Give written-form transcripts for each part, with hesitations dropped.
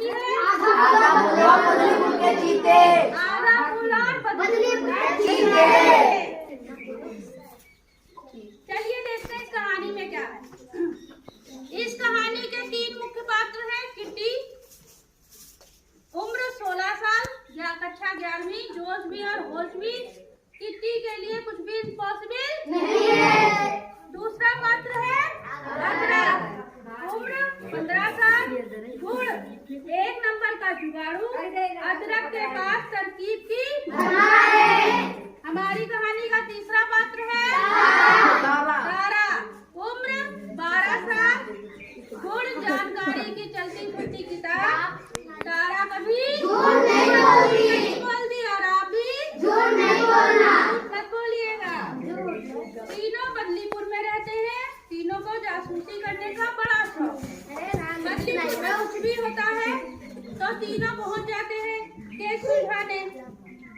की है? आधा फूल और बदलीपुर के चीते। आधा फूल और बदलीपुर के चीते। चलिए देखते हैं इस कहानी में क्या है। इस कहानी के 3 मुख्य पात्र हैं। किट्टी, उम्र 16 साल, या कक्षा 11वीं, जोश भी और होश भी। किट्टी के लिए कुछ भी इम्पॉसिबल नहीं है। दूसरा पात्र है अदरक, उम्र 15 साल, गुण 1 नंबर का जुगाड़ू। अदरक के पास तरकीब की भरमार है। हमारी कहानी का तीसरा पात्र है तारा, उम्र 12 साल, गुण जानकारी की चलती फिरती किताब। तारा कभी झूठ नहीं बोलती। बोलती और आप भी झूठ नहीं बोलना। मत बोलिएगा। तीनों बदलीपुर में रहते हैं। तीनों को जासूसी करने का बड़ा शौक है। बदलीपुर में कुछ भी होता है तो तीनों पहुंच जाते हैं केस सुलझाने।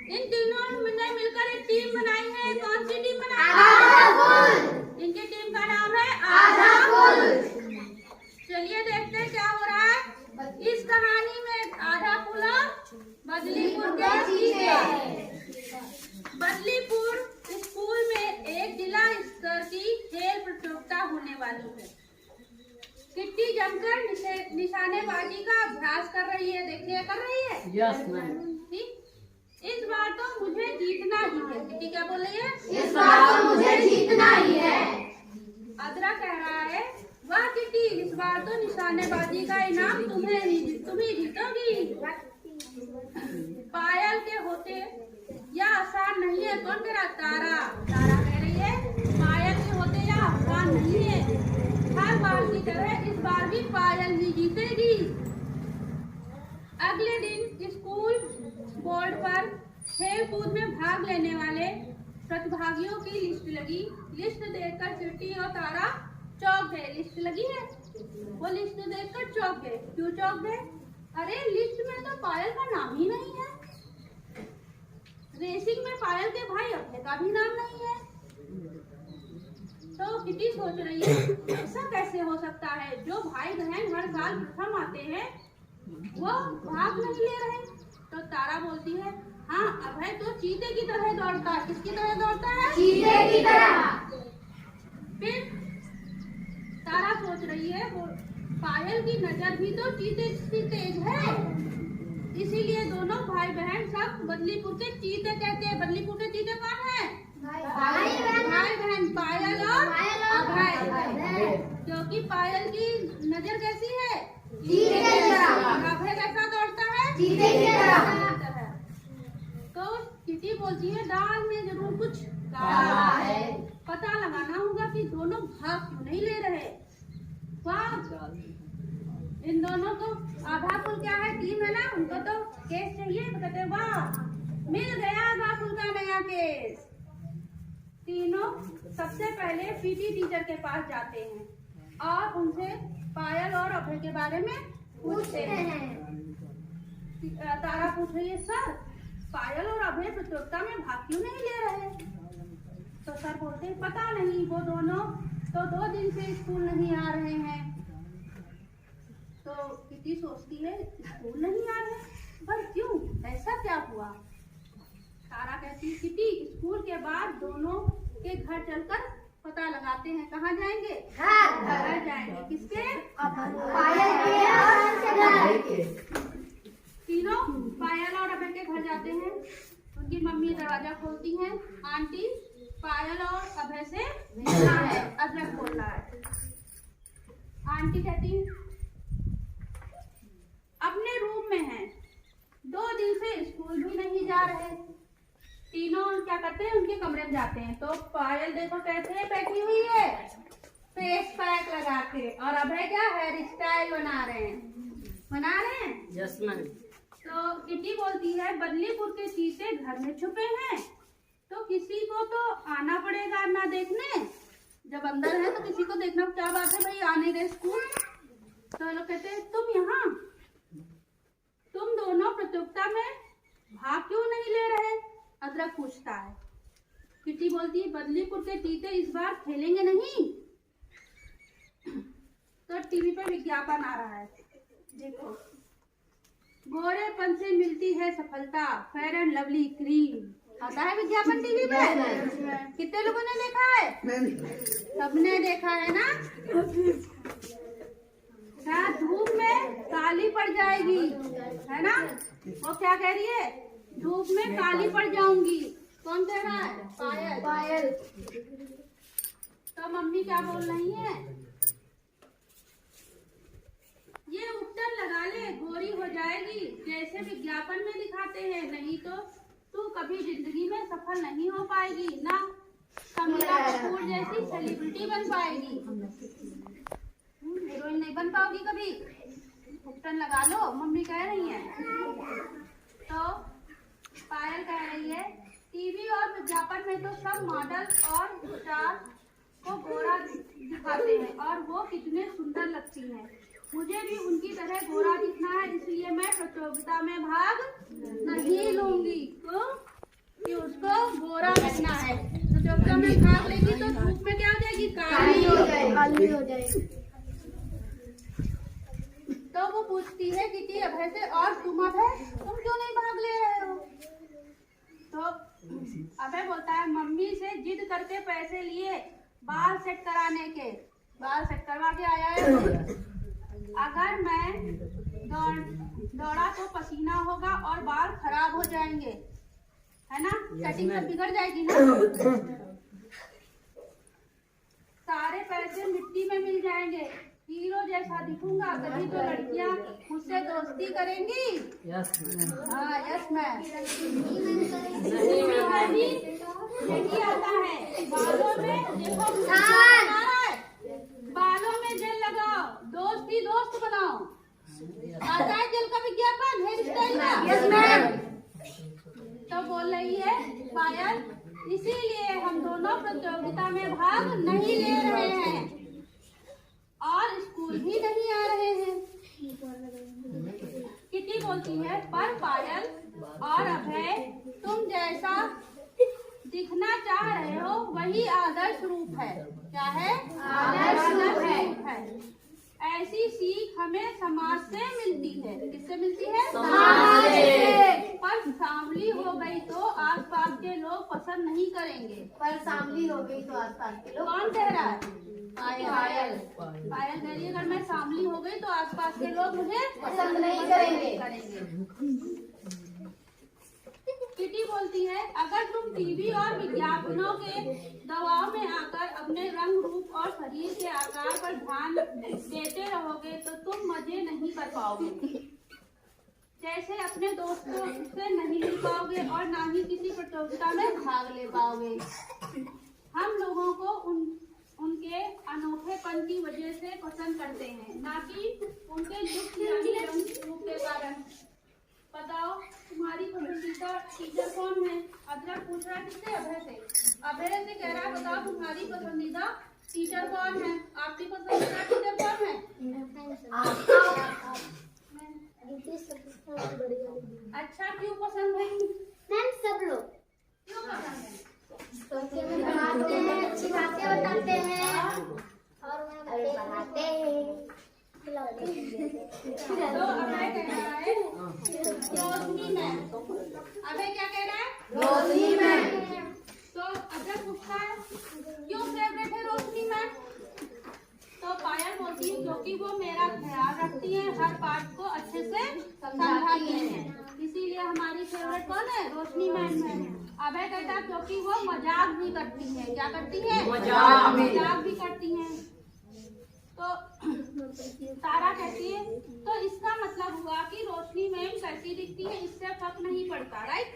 इन तीनों ने मिलकर एक टीम बनाई है। कौन सी टीम बनाई है? आधा फूल। इनकी टीम का नाम है आधा फूल। चलिए देखते हैं क्या हो रहा है इस कहानी में। आधा फूल और बदलीपुर के चीते। बदलीपुर स्कूल में एक जिला स्तर की खेल प्रतियोगिता होने वाली है। किट्टी जमकर निशानेबाजी का अभ्यास कर रही है। देखिए, कर रही है। Yes ma'am. इस बार तो मुझे जीतना ही है। किट्टी क्या बोल रही है? इस बार तो मुझे जीतना ही है। अदरा कह रहा है, वाह किट्टी, इस बार तो निशानेबाजी का इनाम तुम ही जीतोगी। पायल के होते यह आसान नहीं है। कौन कह रहा? तारा। तारा कह रही है पायल के होते यह आसान नहीं है। हर बार की तरह इस बार भी पायल ही जीतेगी। अगले दिन स्कूल बोर्ड पर खेल कूद में भाग लेने वाले प्रतिभागियों की लिस्ट लगी। लिस्ट देखकर किट्टी और तारा चौंक गए। लिस्ट लगी है, वो लिस्ट देखकर चौंक गए। क्यों चौंक गए? अरे लिस्ट में तो पायल का नाम ही नहीं है। रेसिंग में पायल के भाई अभय का भी नाम नहीं है। तो किट्टी सोच रही है ऐसा कैसे हो सकता है, जो भाई बहन हर साल प्रथम आते हैं वो भाग नहीं ले रहे। तो तारा बोलती है, हाँ अभय तो चीते की तरह दौड़ता है। किसकी तरह दौड़ता है? चीते की तरह। फिर तारा सोच रही है वो पायल की नजर भी तो चीते से तेज है। इसीलिए दोनों भाई बहन सब बदलीपुर के चीते कहते हैं। बदलीपुर के चीते कौन है? भाई बहन पायल और अभय। क्योंकि पायल की नजर कैसी है? चीते की तरह। अभय कैसा दौड़ता है? चीते की तरह। तो किट्टी बोलती है, दाल में जरूर कुछ काला है। पता लगाना होगा कि दोनों भाग क्यों नहीं ले रहे। वाह, इन दोनों को आधा फूल क्या है, टीम है ना, उनको तो केस चाहिए। तो कहते वाह, मिल गया आधा फूल का नया केस। तीनों सबसे पहले पीटी टीचर के पास जाते हैं और उनसे पायल और अभय के बारे में पूछते हैं। तारा पूछ रही है, सर पायल और अभय प्रतियोगिता में भाग क्यों नहीं ले रहे? तो सर बोलते हैं, पता नहीं, वो दोनों तो 2 दिन से स्कूल नहीं आ रहे हैं। तो किट्टी सोचती है स्कूल नहीं आ रहे, पर क्यों, ऐसा क्या हुआ? तारा कहती है, किट्टी स्कूल के बाद दोनों के घर चलकर पता लगाते हैं। कहाँ जाएंगे? घर जाएंगे। किसके? पायल के। तीनों पायल और अभय के घर जाते हैं। उनकी मम्मी दरवाजा खोलती हैं। आंटी पायल और अभय से मिलना है। अदरक बोल रहा है। आंटी कहती अपने रूम में हैं, 2 दिन से स्कूल भी नहीं जा रहे। तीनों क्या करते हैं, उनके कमरे में जाते हैं। तो पायल देखो कैसे बैठी हुई है, फेस पैक लगा के, और अभय क्या हेयर स्टाइल बना रहे हैं। Yes ma'am. तो किट्टी बोलती है, बदलीपुर के चीते घर में छुपे हैं, तो किसी को तो आना पड़ेगा ना देखने। जब अंदर है तो किसी को देखना, क्या बात है भाई, आने गए स्कूल। तो लोग कहते हैं, तुम यहाँ, तुम दोनों प्रतियोगिता में भाग क्यों नहीं ले रहे? अदरक पूछता है। किट्टी बोलती है, बदलीपुर के चीते इस बार खेलेंगे नहीं। तो टीवी पे विज्ञापन आ रहा है, देखो। गोरेपन से मिलती है सफलता, फेयर एंड लवली क्रीम। आता है विज्ञापन टीवी पे? कितने लोगों ने देखा है? सबने देखा है ना? क्या धूप में काली पड़ जाएगी, है ना? वो क्या कह रही है? धूप में काली पड़ जाऊंगी। कौन कह रहा है? पायल। पायल। तो मम्मी क्या बोल रही है? ये उपटन लगा ले, गोरी हो जाएगी, जैसे विज्ञापन में दिखाते हैं, नहीं तो तू कभी जिंदगी में सफल नहीं हो पाएगी, ना कमला कपूर जैसी सेलिब्रिटी बन पाएगी, हीरोइन नहीं बन पाओगी कभी। उपटन लगा लो, मम्मी कह रही है। तो पायल कह रही है, टीवी और विज्ञापन में तो सब मॉडल और स्टार को गोरा दिखाते हैं और वो कितने सुंदर लगती हैं। मुझे भी उनकी तरह गोरा दिखना है, इसलिए मैं प्रतियोगिता में भाग नहीं लूंगी। कि उसको गोरा बनना है। प्रतियोगिता में भाग लेगी तो धूप में क्या हो जाएगी? काली हो जाएगी। तो वो पूछती है किटी अभय से, और तुम अभय, तुम क्यों नहीं भाग ले रहे हो? तो अभय बोलता है, मम्मी से जिद करके पैसे लिए बाल सेट कराने के, बाल सेट करवा के आया है। अगर मैं दौड़ा तो पसीना होगा और बाल खराब हो जाएंगे, है ना? सेटिंग सब बिगड़ जाएगी ना। सारे पैसे मिट्टी में मिल जाएंगे, हीरो जैसा दिखूंगा, तभी तो लड़कियां मुझसे दोस्ती करेंगी। हाँ, यस मैम। यही आता है। बालों में देखो, बालों में जेल लगाओ, दोस्त ही दोस्त बनाओ। आता है जेल का विज्ञापन हेयर स्टाइल का? Yes ma'am. तो बोल रही है पायल, इसीलिए हम दोनों प्रतियोगिता में भाग नहीं ले रहे हैं और स्कूल भी नहीं आ रहे हैं। किटी बोलती है, पर पायल और अभय, तुम जैसा दिखना चाह रहे हो वही आदर्श रूप है। क्या है? आदर्श रूप है। ऐसी सीख हमें समाज से मिलती है। किससे मिलती है? समाज से। पर सांवली हो गई तो आसपास के लोग पसंद नहीं करेंगे। पर सांवली हो गई तो आसपास के लोग। कौन कह रहा है? पायल। पायल कह रही है, अगर मैं सांवली हो गई तो आसपास के लोग मुझे पसंद नहीं करेंगे। किटी बोलती है, अगर तुम टीवी और विज्ञापनों के दबाव में आकर अपने रंग रूप और शरीर के आकार पर ध्यान देते रहोगे तो तुम मजे नहीं कर पाओगे, जैसे अपने दोस्तों से नहीं मिल पाओगे और ना ही किसी प्रतियोगिता में भाग ले पाओगे। हम लोगों को उनके अनोखेपन की वजह से पसंद करते हैं, ना कि उनके लुक रूप के कारण। बताओ, तुम्हारी पसंदीदा टीचर कौन है? अदरक पूछ रहा है किससे? अभय से। अभय से कह रहा है, बताओ तुम्हारी पसंदीदा टीचर कौन है? आपकी पसंदीदा टीचर कौन है? अच्छा, क्यों पसंद है? मैम सब लोग। क्यों पसंद है? पढ़ाते हैं, अच्छी बातें बताते हैं और पढ़ाते हैं। तो अभय कह रहा है रोशनी मैम। अभय क्या कह रहा है? रोशनी मैम। तो अभय पूछता है, क्यों फेवरेट है रोशनी मैम? तो पायल बोलती है, क्योंकि वो मेरा ख्याल रखती है, हर बात को अच्छे से समझाती है, इसीलिए हमारी फेवरेट कौन है? रोशनी मैम है। अभय कहता है, क्योंकि वो मजाक भी करती है। क्या करती है? मजाक भी करती है। तो तारा कहती है, तो इसका मतलब हुआ कि रोशनी मैम कैसी दिखती है इससे फर्क नहीं पड़ता, राइट?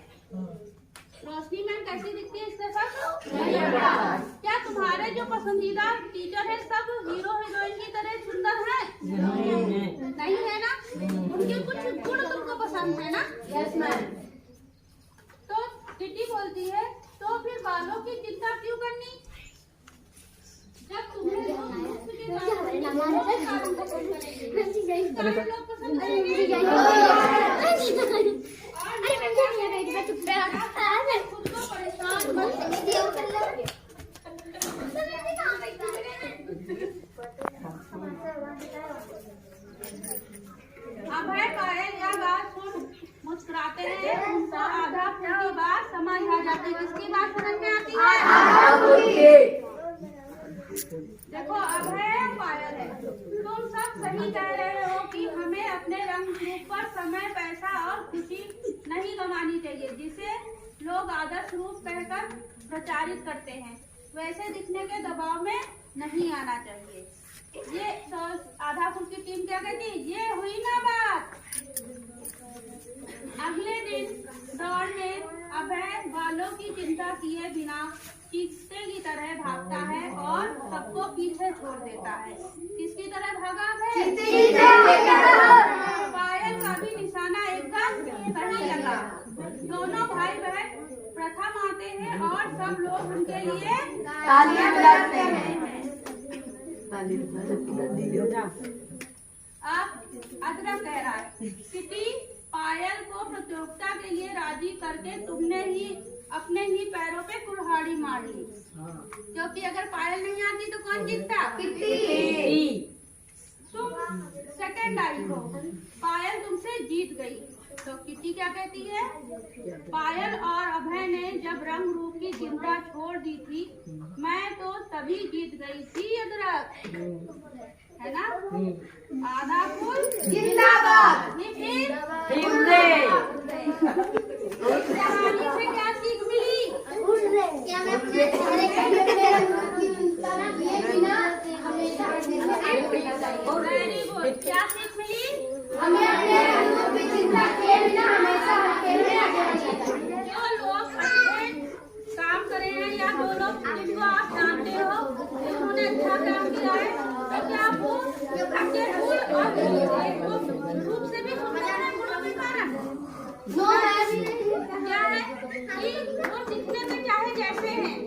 रोशनी मैम कैसी दिखती है इससे फर्क नहीं पड़ता। क्या तुम्हारे जो पसंदीदा टीचर है सब हीरो हीरोइन की तरह सुंदर है? नहीं है ना? उनके कुछ गुण तुमको पसंद है ना? Yes ma'am. तो किटी बोलती है, तो फिर बालों की चिंता क्यों करनी? जब तुम्हें लोग पसंद करेंगे। खुद को परेशान अभय पायल यह बात सुन आती, किसकी बात समझ में आती है? देखो अभय पायल है, तुम सब सही कह रहे हो कि हमें अपने रंग रूप पर समय, पैसा और खुशी नहीं गंवानी चाहिए, जिसे लोग आदर्श रूप कहकर प्रचारित करते हैं, वैसे दिखने के दबाव में नहीं आना चाहिए। ये तो आधा फुल की टीम क्या कहती, ये हुई ना बात। अगले दिन दौड़ में अभय बालों की चिंता किए बिना चीते की तरह भागता है और सबको पीछे छोड़ देता है। किसकी तरह भागा अभय? पायल का भी निशाना एकदम सही लगा। दोनों भाई बहन प्रथम आते हैं और सब लोग उनके लिए तालियां बजाते हैं। अब अदरक कह रहा है, किटी पायल को प्रतियोगिता के लिए राजी करके तुमने ही अपने ही पैरों पे कुल्हाड़ी मार ली, क्योंकि अगर पायल नहीं आती तो कौन जीतता? किटी। तुम सेकंड आई हो, पायल तुमसे जीत गई, तो किटी क्या कहती है? पायल और अभय ने जब रंग रूप की चिंता छोड़ दी थी, मैं तो तभी जीत गई थी अदरक, है ना? आधा फूल जिंदाबाद। इस कहानी से क्या सीख मिली? क्या मैं अपने चेहरे की चिंता न किए बिना हमेशा वेरी गुड। क्या सीख मिली? हमें अपने रंगों की चिंता किए बिना हमेशा अकेले रहना चाहिए। जो लोग अच्छे काम करे हैं या जो लोग जिनको आप जानते हो उन्होंने अच्छा काम किया है, तो क्या वो अच्छे गुण और रूप से भी सुंदर है, गुणों के कारण क्या है कि वो दिखने में चाहे जैसे हैं